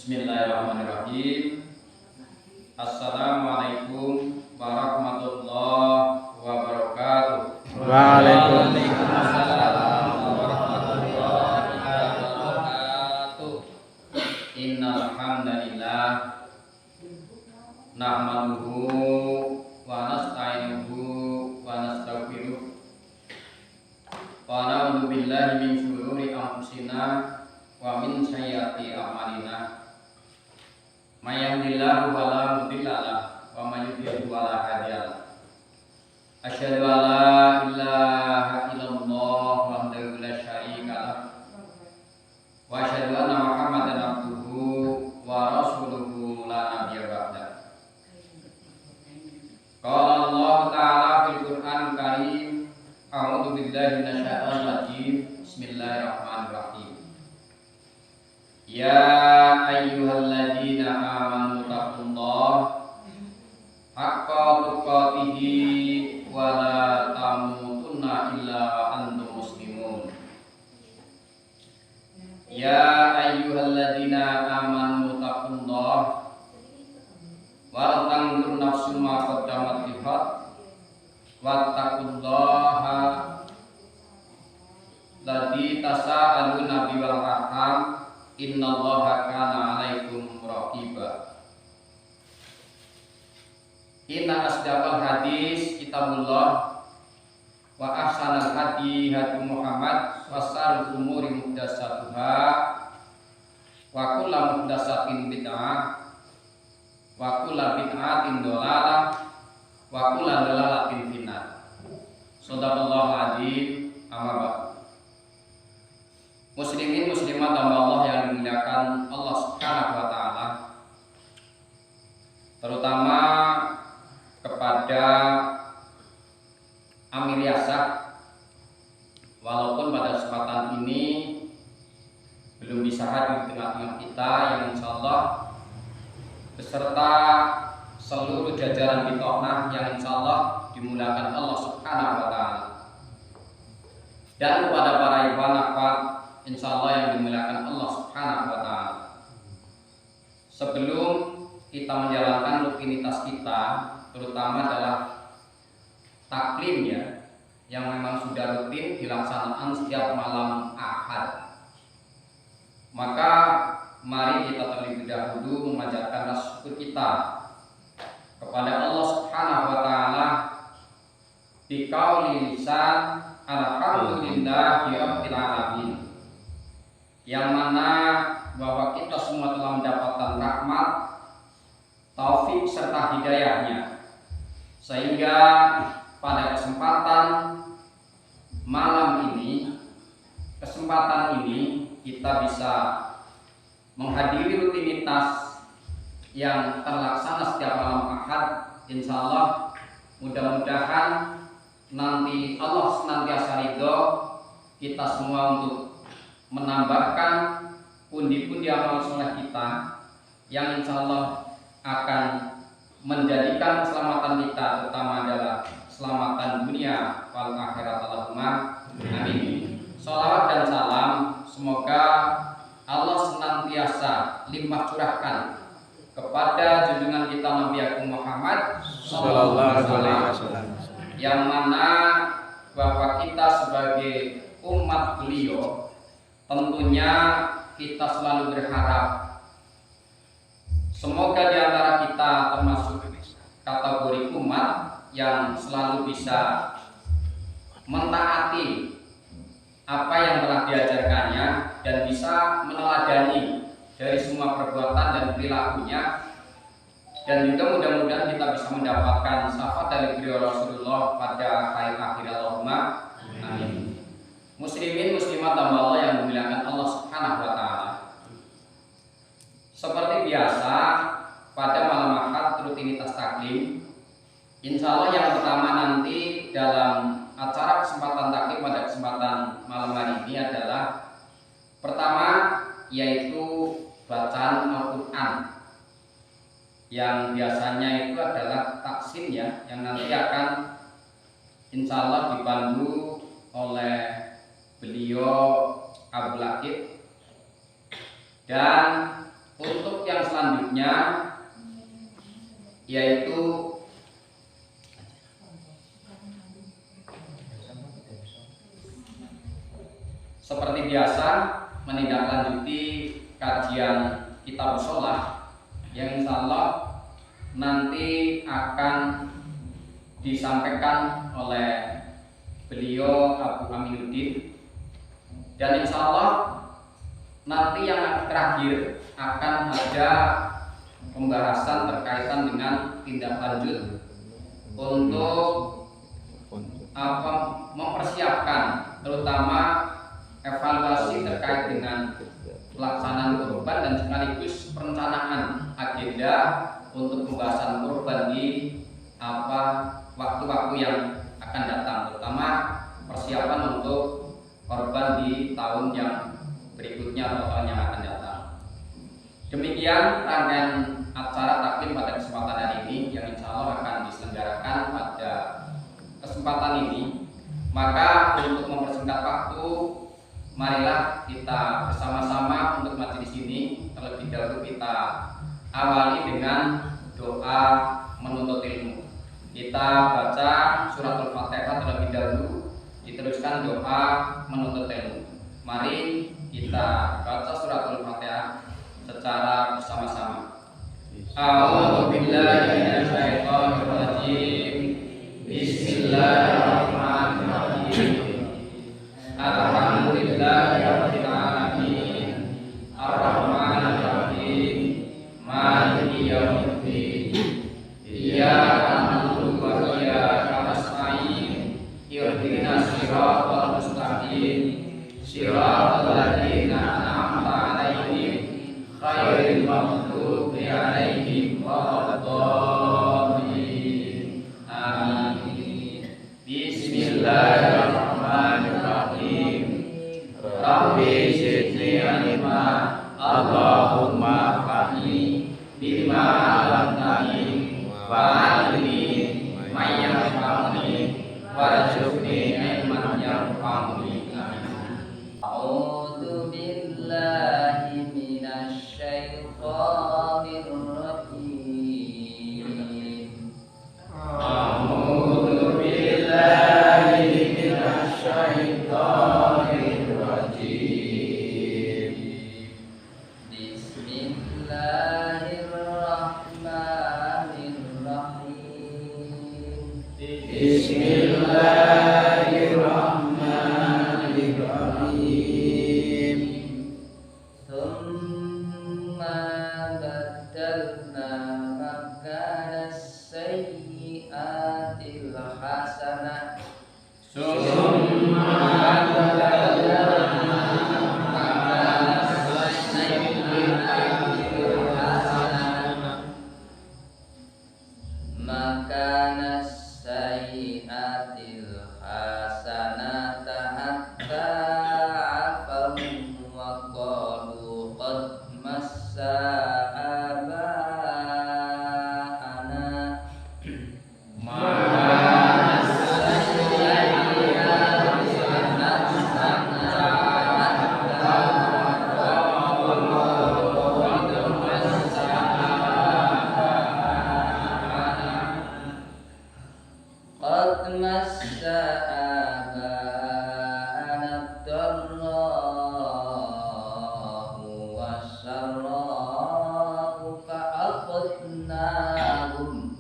Bismillahirrahmanirrahim. Assalamualaikum warahmatullahi wabarakatuh. Waalaikumsalam warahmatullahi wabarakatuh. Innal hamdalillah nahmaduhu wa nasta'inuhu wa nastaghfiruh wa na'udzu billahi min shururi anfusina wa min sayyiati a'malina. May yahdihillahu fala mudilla lahu wa may yudlil fala hadiya lahu. Asyhadu an la ilaha illallah wahdahu la syarika lahu wa asyhadu anna Muhammadan abduhu wa rasuluhu la nabiyya ba'dahu. Qala Allah ta'ala fil Qur'anil Karim, a'udzu billahi minasyaitonir rajim. Bismillahirrahmanirrahim. Ya ayyuhalladzina amanu taqullaha haqqa tuqatih wa la tamutunna illa wa antum muslimun. Ya ayyuhalladzina amanu taqullaha wa tanzur nafsum ma qaddamat lihat wattaqullaha ladzi tasaaluna bihi wal arham innallaha kana 'alaikum raqiba. Inna asdaqal hadis kitabullah wa ahsanal hadi hadi Muhammad wa syarrul umuri muhdatsatuha wa kullu muhdatsatin bid'ah wa kullu bid'atin dhalalah wa kullu dhalalatin finnar. Shadaqallahu adzim. Amma ba'du. Muslimin muslimat hamba Allah yang dimuliakan Allah Subhanahu wa taala, terutama kepada Amir Yasak, walaupun pada kesempatan ini belum bisa hadir di tengah-tengah kita, yang insyaallah beserta seluruh jajaran Bitohnah yang insyaallah dimuliakan Allah Subhanahu wa taala, dan kepada para ikhwan akhwat insyaallah yang dimuliakan Allah Subhanahu wa taala. Sebelum kita menjalankan rutinitas kita, terutama adalah taklim ya, yang memang sudah rutin dilaksanakan setiap malam Ahad, maka mari kita terlebih dahulu memanjatkan rasa syukur kita kepada Allah Subhanahu wa taala di qauli lisan alhamdulillahi rabbil alamin, yang mana bahwa kita semua telah mendapatkan rahmat, taufik serta hidayahnya, sehingga pada kesempatan malam ini, kesempatan ini kita bisa menghadiri rutinitas yang terlaksana setiap malam Ahad. Insyaallah mudah-mudahan nanti Allah senantiasa ridho kita semua untuk menambahkan pundi-pundi amal soleh kita yang insyaallah akan menjadikan keselamatan kita, terutama adalah keselamatan dunia wal akhirat. Allahumma amin. Shalawat dan salam semoga Allah senantiasa limpah curahkan kepada junjungan kita Nabi Agung Muhammad sallallahu alaihi wasallam, yang mana bahwa kita sebagai umat beliau tentunya kita selalu berharap semoga di antara kita termasuk kategori umat yang selalu bisa mentaati apa yang telah diajarkannya dan bisa meneladani dari semua perbuatan dan perilakunya, dan juga mudah-mudahan kita bisa mendapatkan syafaat dari beliau Rasulullah pada hari akhir. Allahumma amin. Muslimin muslimat hamba Allah yang dimuliakan Allah Subhanahu wa taala. Seperti biasa pada malam Ahad rutinitas taklim, insyaallah yang pertama nanti dalam acara kesempatan taklim pada kesempatan malam hari ini adalah pertama yaitu bacaan Al-Qur'an, yang biasanya itu adalah taksin ya, yang nanti akan insyaallah dipandu oleh beliau Abdul Lakib, dan Untuk yang selanjutnya yaitu seperti biasa menindaklanjuti kajian kitab sholat yang insya Allah nanti akan disampaikan oleh beliau Abu Aminuddin, dan insya Allah nanti yang terakhir akan ada pembahasan terkaitan dengan tindak lanjut untuk mempersiapkan terutama evaluasi terkait dengan pelaksanaan kurban dan sekaligus perencanaan agenda untuk pembahasan kurban di waktu-waktu yang akan datang, terutama persiapan untuk kurban di tahun yang berikutnya atau tahun yang akan datang. Demikian rangkaian acara taklim pada kesempatan hari ini yang insya Allah akan diselenggarakan pada kesempatan ini. Maka untuk mempersingkat waktu, marilah kita bersama-sama untuk majelis ini terlebih dahulu kita awali dengan doa menuntut ilmu. Kita baca suratul Fatihah terlebih dahulu, diteruskan doa menuntut ilmu. Mari kita baca suratul Fatihah secara bersama-sama. A'udzu billahi minasyaitonir rajim. Bismillahirrahmanirrahim. Alhamdulillahirabbil alamin. Arrahmanir rahim. Maliki yaumiddin. Iyyaka na'budu wa iyyaka nasta'in. Ihdinas siratal mustaqim. Siratal ladzina an'amta 'alaihim ghairil maghdubi 'alaihim waladdallin. Amin. Bismillahirrahmanirrahim. Rabbi zidni ilma. Allahumma fahmi bima 'allamtani wa'allimni ma yanfa'uni warzuqni ilman yanfa'uni. A'udzu billahi minasy syaithanir rajim. A'udzu billahi minasy syaithanir rajim. Bismillahirrahmanirrahim. Bismillahirrahmanirrahim. Tsumma baddalna makanas sayyi'atil hasanah. Summa badalna makanas sayyi'atil hasanah. Makanas sayyi'atil hasanata hatta afaw wa qalu qad massa aba'ana. Makanas sayyi'atil Qad massa aba'ana ad-darra'u was-sarra'u fa'akhadnahum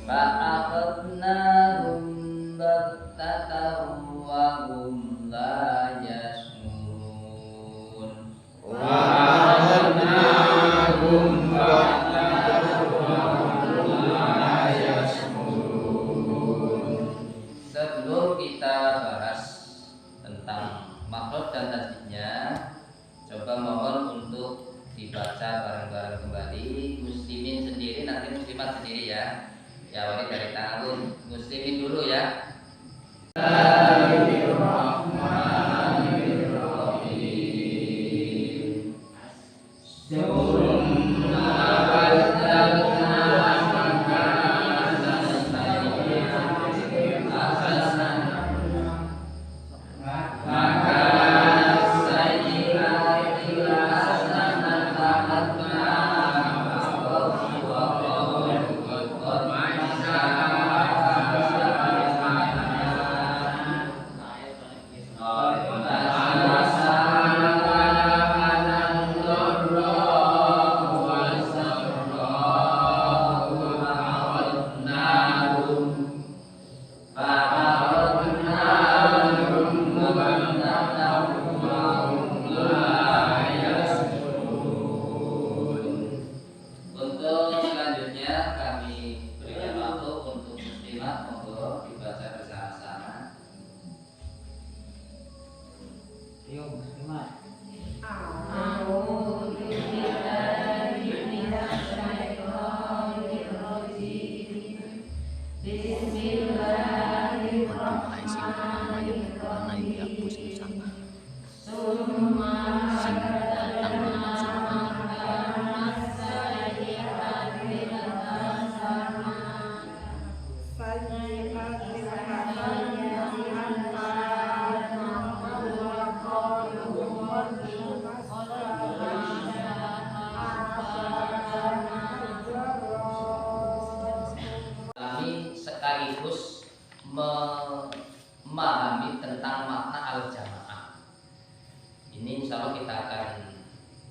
fa'akhadnahum baghtatan wa hum la yash'urun. Sebelum kita bahas tentang makhluk dan tasbihnya, coba mohon untuk dibaca bareng-bareng kembali. Muslimin sendiri, nanti muslimat sendiri ya. Ya, awali dari tangan muslimin dulu ya. Bismillahirrahmanirrahim.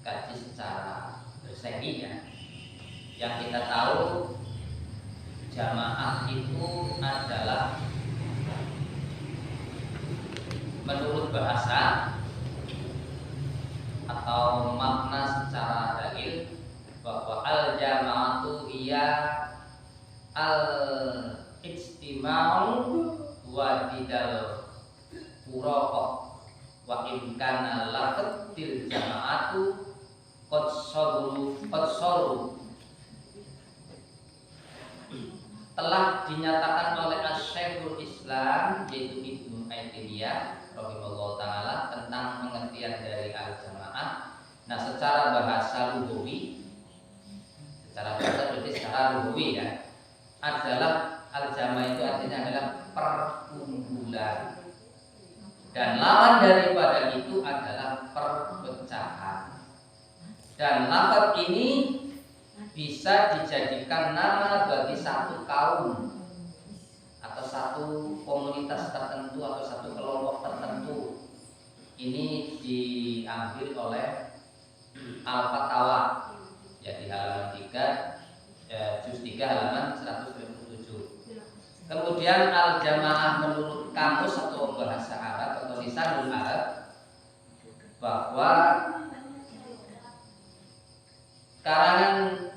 kaji secara bersegi ya. Yang kita tahu jamaah itu adalah menurut bahasa atau makna secara dalil bahwa al-jama'atu iya al-ijtima'u wa didal furaqah wa in kana lafadil jama'atu qad saru telah dinyatakan oleh Asy-Syekhul Islam yaitu Ibnu Taimiyah rahimahullah taala tentang pengertian dari al-jamaah. Nah, secara bahasa lughawi, berarti secara lughawi ya, adalah al-jamaah itu artinya adalah perkumpulan. Dan lawan daripada itu adalah perpecahan. Dan lafaz ini bisa dijadikan nama bagi satu kaum atau satu komunitas tertentu atau satu kelompok tertentu. Ini diambil oleh Al-Fatawa ya di halaman 3 juz 3 halaman 127. Kemudian al-jamaah menurut kamus atau bahasa Arab atau lisanul Arab bahwa karangan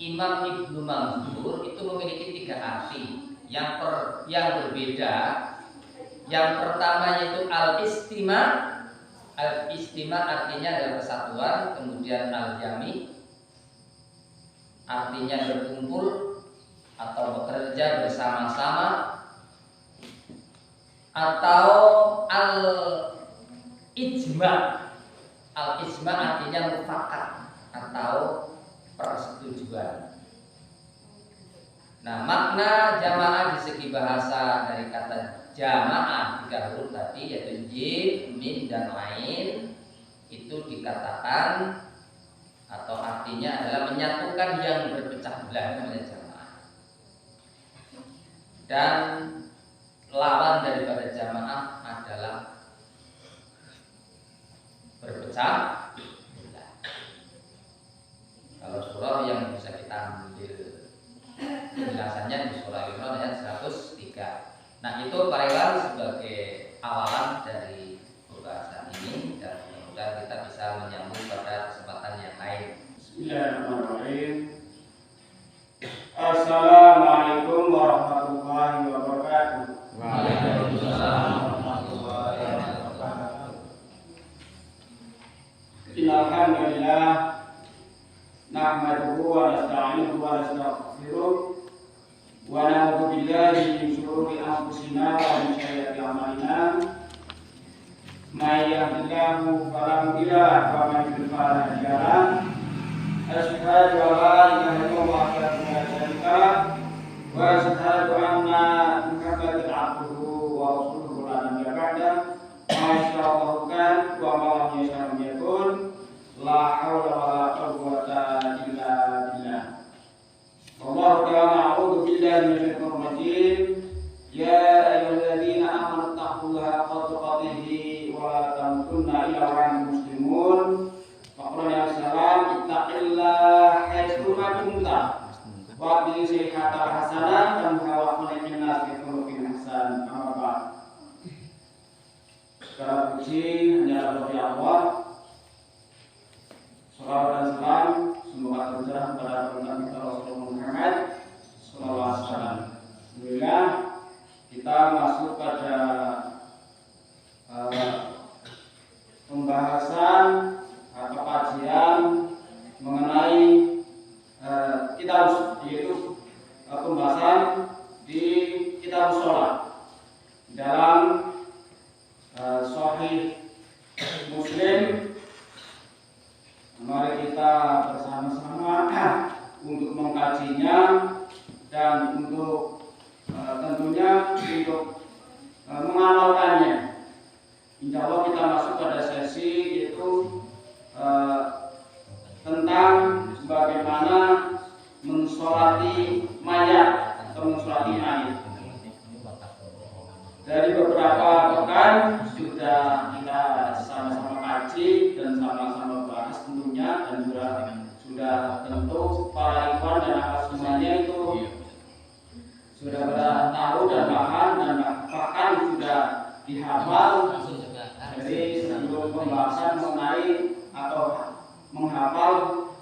Imam Ibnu Manzur itu memiliki 3 arti yang berbeda. Yang pertama yaitu al-istima. Al-istima artinya adalah kesatuan. Kemudian al-jami artinya berkumpul atau bekerja bersama-sama. Atau al-ijma. Al-ijma artinya mufakat atau persetujuan. Nah, makna jamaah di segi bahasa dari kata jamaah 3 huruf tadi yaitu jim, mim dan lain itu dikatakan atau artinya adalah menyatukan yang berpecah belah namanya jamaah. Dan lawan daripada jamaah adalah berpecah. Kalau surah yang bisa kita ambil penjelasannya di surah Al-Imran ayat 103. Nah, itu parewan sebagai awalan dari pembahasan ini dan mudah-mudahan kita bisa menyambung pada kesempatan yang lain. Bismillahirrahmanirrahim. Assalamualaikum warahmatullahi wabarakatuh. Waalaikumsalam warahmatullahi wabarakatuh. Alhamdulillah nahmaduhu wa nasta'inuhu wa nastaghfiruh wa na'udzu billahi min shururi anfusina wa min sayyiati a'malina. May yahdihillahu fala mudilla lahu wa man yudlil fala hadiya lahu. Asyhadu an la ilaha illallah wahdahu la syarika lahu wa asyhadu anna Muhammadan 'abduhu wa rasuluhu la nabiyya ba'dahu. Masyaallah kan wa ma lam yasha' yakun. La haula wala quwwata illa billah. Allah ta'ala a'udzu billahi minasyaitonir rajim. Ya ayyuhalladzina amanu taqullaha haqqa tuqatih wa la tamutunna illa wa antum muslimun. Faqul ya salam ittaqillaha haitsu ma kunta. Wa bi sayyi'atil hasanah tamhu min nas bi khuluqin hasan. Amma ba'd. Segala puji hanya bagi Allah. Salawat dan salam semoga tercurah kepada Rasulullah kita Rasulullah Muhammad sallallahu alaihi wasallam. Alhamdulillah kita masuk pada pembahasan atau kajian mengenai kitab, yaitu pembahasan di kitab sholat dalam Sahih Muslim. Mari kita bersama-sama sudah pada tahu dan paham dan bahkan sudah dihafal. Jadi sebelum pembahasan mengenai atau menghafal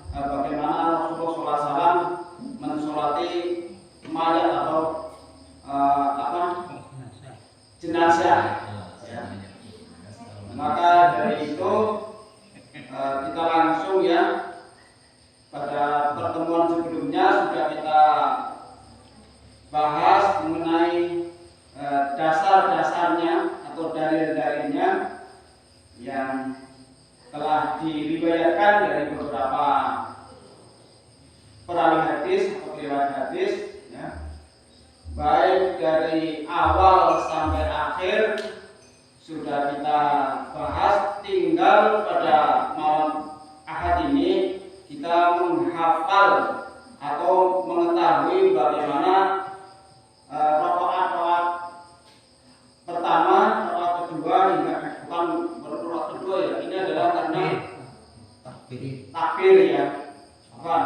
bagaimana Rasulullah SAW mensolati mayat atau jenazah, ya. Maka dari itu kita langsung ya, pada pertemuan sebelumnya sudah kita bahas mengenai dasar-dasarnya atau dalil-dalilnya yang telah diriwayatkan dari beberapa perawi hadis atau riwayat hadis, ya. Baik dari awal sampai akhir sudah kita bahas. Tinggal pada malam Ahad ini kita menghafal atau mengetahui bagaimana rakaat pertama, rakaat kedua hingga bukan rakaat kedua ya. Ini adalah karena takbir ya, bukan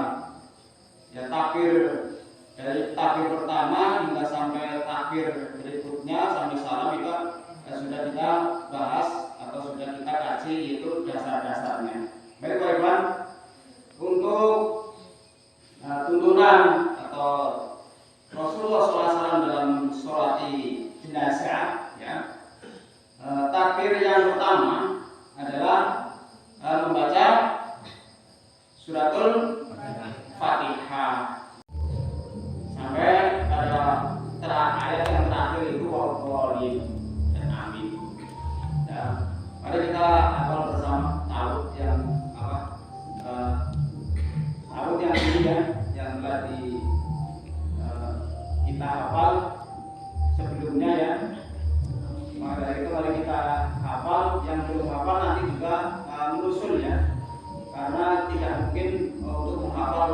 ya, takbir dari takbir pertama hingga sampai takbir berikutnya sampai salam itu sudah kita bahas atau sudah kita kaji, itu dasar-dasarnya. Baik teman-teman, untuk tuntunan atau Rasulullah SAW dalam sholati jenazah, ya, takbir yang pertama adalah membaca suratul Fatihah sampai pada ayat yang terakhir itu waqolin dan amin. Ya, mari kita hafal bersama ta'awudz yang ta'awudz yang ini ya, yang telah kita hafal sebelumnya ya. Maka dari itu mari kita hafal, yang belum hafal nanti juga menyusul ya, karena tidak mungkin untuk menghafal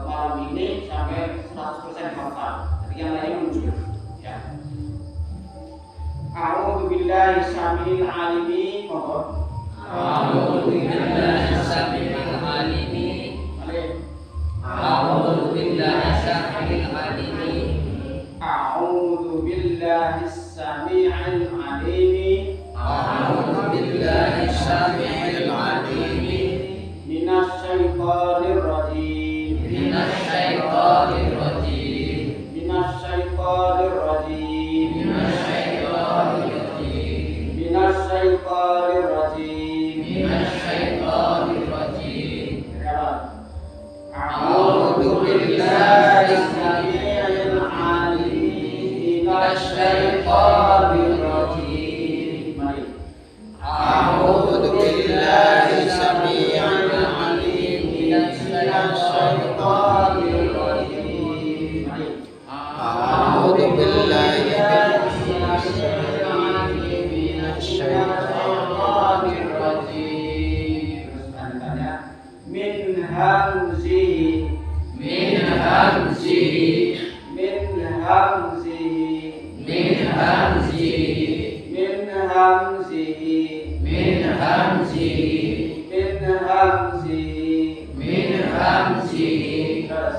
malam ini sampai 100% hafal. Jadi yang lain menyusul ya. A'udzu billahi samil alimi. A'udzu billahi samil alimi. A'udzu billahi samil alimi. A'udzu billahi samii'il alimi. A'udzu billahi samii'il alimi. Minasyaitonir rajim. Minasyaitonir rajim. Minasyaitonir rajim. Minasyaitonir rajim. Minasyaitonir rajim. Minasyaitonir rajim. A'udzu billahi samii'il alim minasyaitonir rajim. Mari. A'udzu billahi samii'il alim minasyaitonir rajim. Mari. A'udzu billahi minasyaitonir rajim. Terus lanjutannya min hamzihi. min hamzihi Min hamzihi. min hamzihi Min hamzihi. min hamzihi Min hamzihi. min hamzihi Terus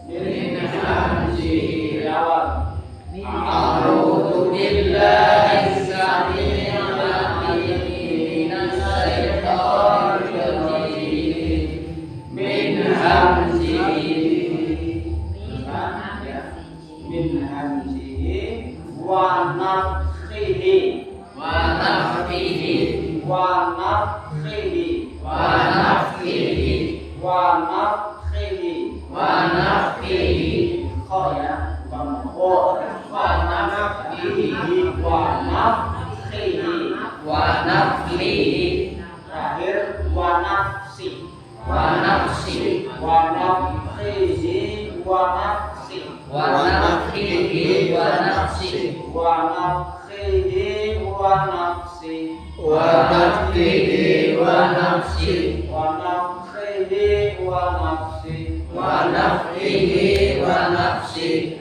min hamzihi. dari awal. A'udzu billahi samii'il 'aliim minasyaitonir rajim. Min hamzihi Min hamzihi wa nafthihi. wa nafthihi Wa nafthihi. wa nafthihi Wa nafthihi. wa nafthihi Kho ya, bukan kho. Wa nafthihi. Wa nafthihi. wa nafthihi Terakhir wa nafsi. wa nafsi Wa nafthihi. Wa nafsi. wa nafthihi wa nafsi Wa nafthihi. Wa nafsi. wa nafthihi wa nafsi Wa nafthihi. Wa nafsi. wa nafthihi wa nafsi.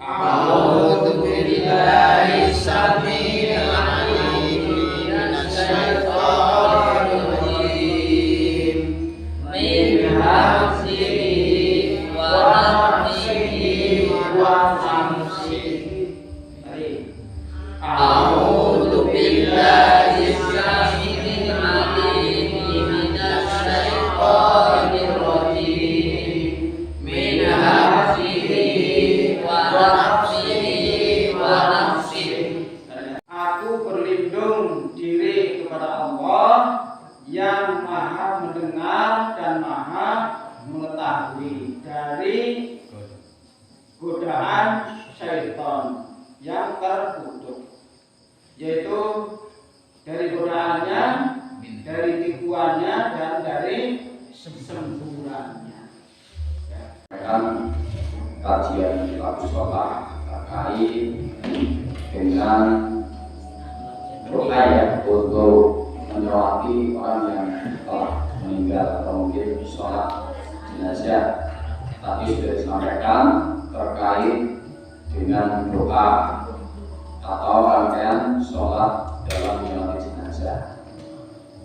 A'udzu billahi samii'il 'aliim minasyaitonir rajim. Min hamzihi wa nafthihi wa yang maha mendengar dan maha mengetahui dari godaan syaitan yang terkutuk, yaitu dari godaannya, dari tipuannya, dan dari semburannya. Akan kajian lagu sholat terkait dengan doa ya untuk menyolati orang yang telah meninggal atau mungkin sholat jenazah. Tadi sudah disampaikan terkait dengan doa atau rangkaian sholat dalam menyolati jenazah.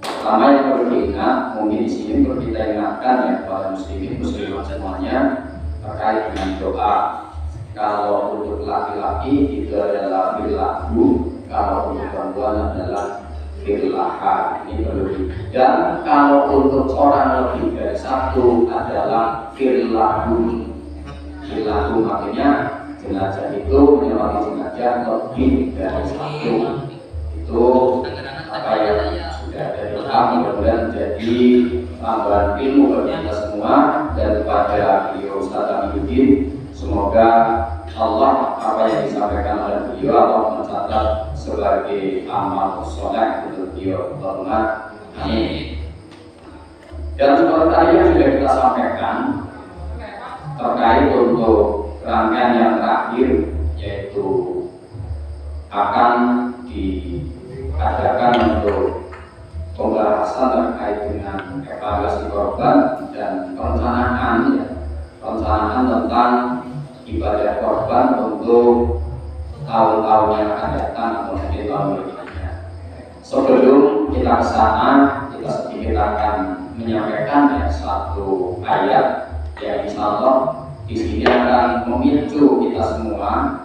Pertama yang perlu diingat, mungkin di sini perlu kita ingatkan ya para muslimin muslimat semuanya terkait dengan doa. Kalau untuk laki-laki itu adalah filahu, kalau untuk perempuan adalah filaha. Ini perlu diingat. Dan kalau untuk orang lebih dari satu adalah filahu. Filahu makanya jenazah itu menyolati jenazah lebih dari satu. Itu apa ya? Dari kami mudah-mudahan jadi tambahan ilmu bagi kita semua dan kepada beliau Ustaz Aminuddin, semoga Allah apa yang disampaikan oleh beliau Allah mencatat sebagai amal soleh untuk beliau. Allahumma amin. Dan seperti tadi yang sudah kita sampaikan terkait untuk rangkaian yang terakhir, yaitu akan diadakan untuk pembahasan terkait dengan evaluasi korban dan perencanaan tentang ibadah korban untuk tahun-tahun yang akan datang atau mungkin tahun berikutnya. Sebelum kita ke sana, kita sedikit akan menyampaikan ya satu ayat yang insya Allah di sini akan memicu kita semua,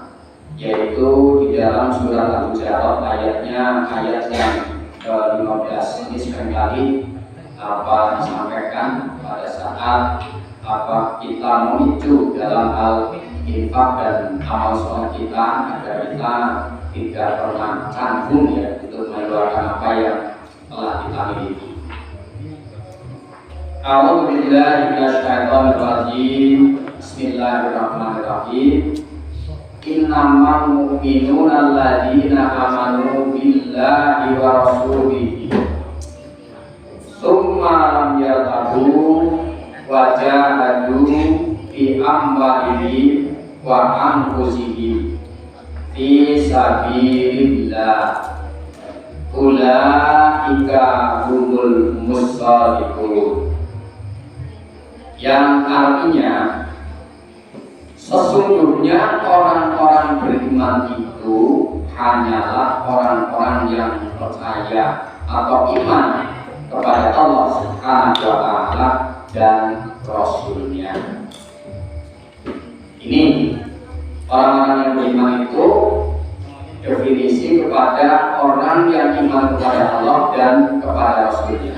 yaitu di dalam surat Al-Hujurat ayatnya ayat yang ke-15. Ini seringkali disampaikan pada saat kita memicu dalam hal infak dan amal sholat kita agar kita tidak pernah canggung ya untuk mengeluarkan apa yang telah kita miliki. A'udzubillahi minasyaitonirrajim. Bismillahirrahmanirrahim. Innamal mu'minuna alladzina amanu billahi wa rasulihi tsumma lam yartabu wa jahadu fi amwalihim wa anfusihim fi sabilillah ulaika humul mushadiqun, yang artinya sesungguhnya orang-orang beriman itu hanyalah orang-orang yang percaya atau iman kepada Allah Subhanahu wa Ta'ala dan Rasul-Nya. Ini orang-orang yang beriman itu definisi kepada orang yang iman kepada Allah dan kepada Rasul-Nya.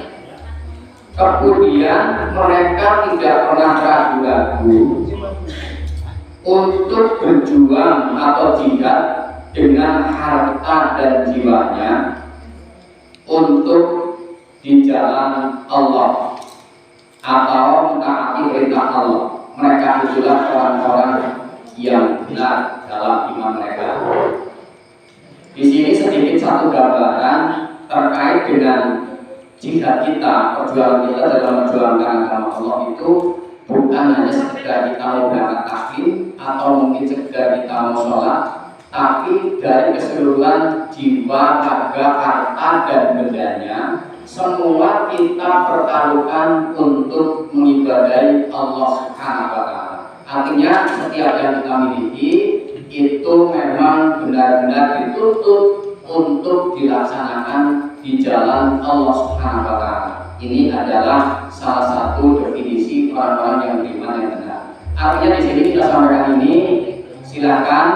Kemudian mereka tidak pernah ragu-ragu untuk berjuang atau jihad dengan harta dan jiwanya untuk di jalan Allah atau mentaati perintah Allah. Mereka itulah orang-orang yang benar dalam iman mereka. Di sini sedikit satu gambaran terkait dengan jihad kita, perjuangan kita dalam memperjuangkan agama Allah itu bukan hanya sekedar kita mau berangkat taklim atau mungkin sekedar kita mau sholat, tapi dari keseluruhan jiwa, raga, harta dan bendanya semua kita pertaruhkan untuk mengibadahi Allah Subhanahu wa Ta'ala. Artinya setiap yang kita miliki itu memang benar-benar dituntut untuk dilaksanakan di jalan Allah Subhanahu wa Ta'ala. Ini adalah salah satu definisi orang-orang yang beriman yang benar. Artinya di sini kita sampaikan ini, silakan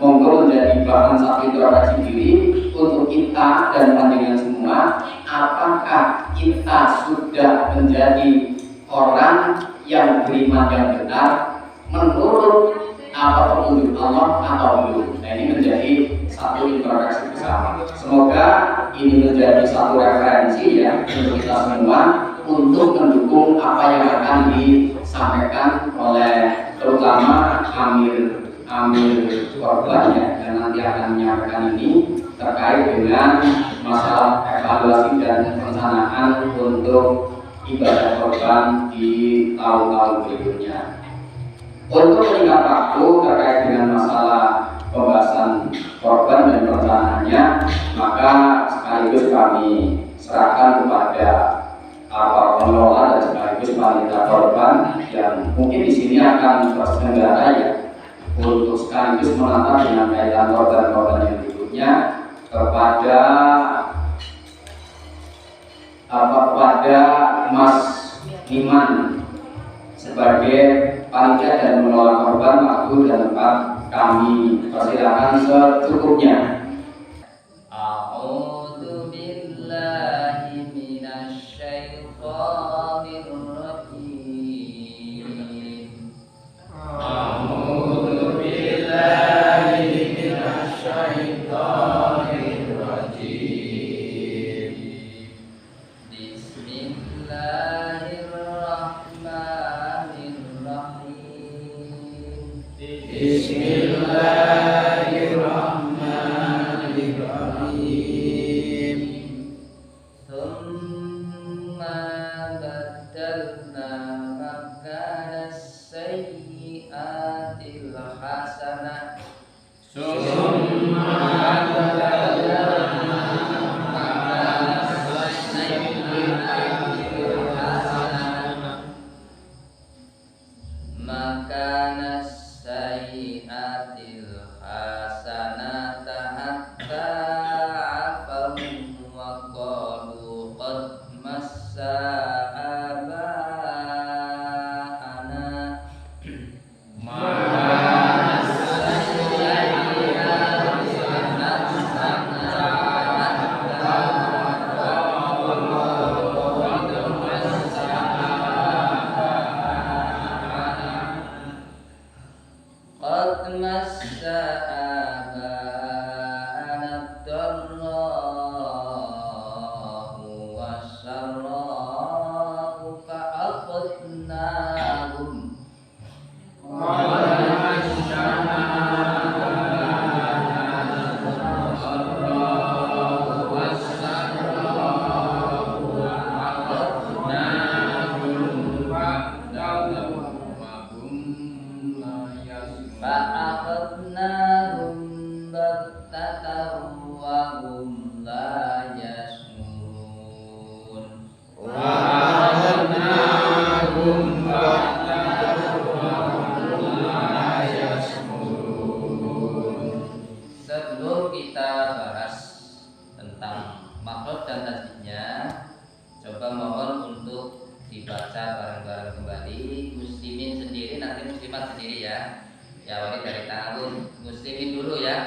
monggo menjadi bahan satu introspeksi diri untuk kita dan panjenengan semua. Apakah kita sudah menjadi orang yang beriman yang benar menurut apa petunjuk Allah atau belum? Nah, ini menjadi satu introspeksi bersama. Semoga ini menjadi satu referensi ya untuk kita semua untuk mendukung apa yang akan disampaikan oleh terutama amil korban ya, yang nanti akan menyampaikan ini terkait dengan masalah evaluasi dan perencanaan untuk ibadah korban di tahun-tahun berikutnya. Untuk meningkat waktu terkait dengan masalah pembahasan korban dan perencanaannya, maka sekaligus kami serahkan kepada pengelola dan sekaligus panitia korban yang mungkin di sini akan terselenggara ya, untuk sekaligus menata dengan kaitan korban-korban yang berikutnya kepada Mas Iman sebagai panitia dan mengelola korban. Waktu dan tempat kami persilakan secukupnya. A'udzu billahi minasy syaithanir rajim. A'udzu billahi minasy syaithanir rajim. Bismillahirrahmanirrahim. Bismillahirrahmanirrahim. Tsumma baddalna makanas sayyi'atil hasanah. Makanas sayyi'atil hasanata hatta afaw wa qalu qad massa aba'ana. Qad massa aba'ana ad-darra'u was-sarra'u fa'akhadnahum baghtatan wa hum la yash'urun. Sebelum kita bahas tentang makhluk dan tasbihnya, coba mohon untuk dibaca bareng-bareng kembali. Muslimin sendiri, nanti muslimat sendiri ya. Ya, awali dari ta'awun. Muslimin dulu ya.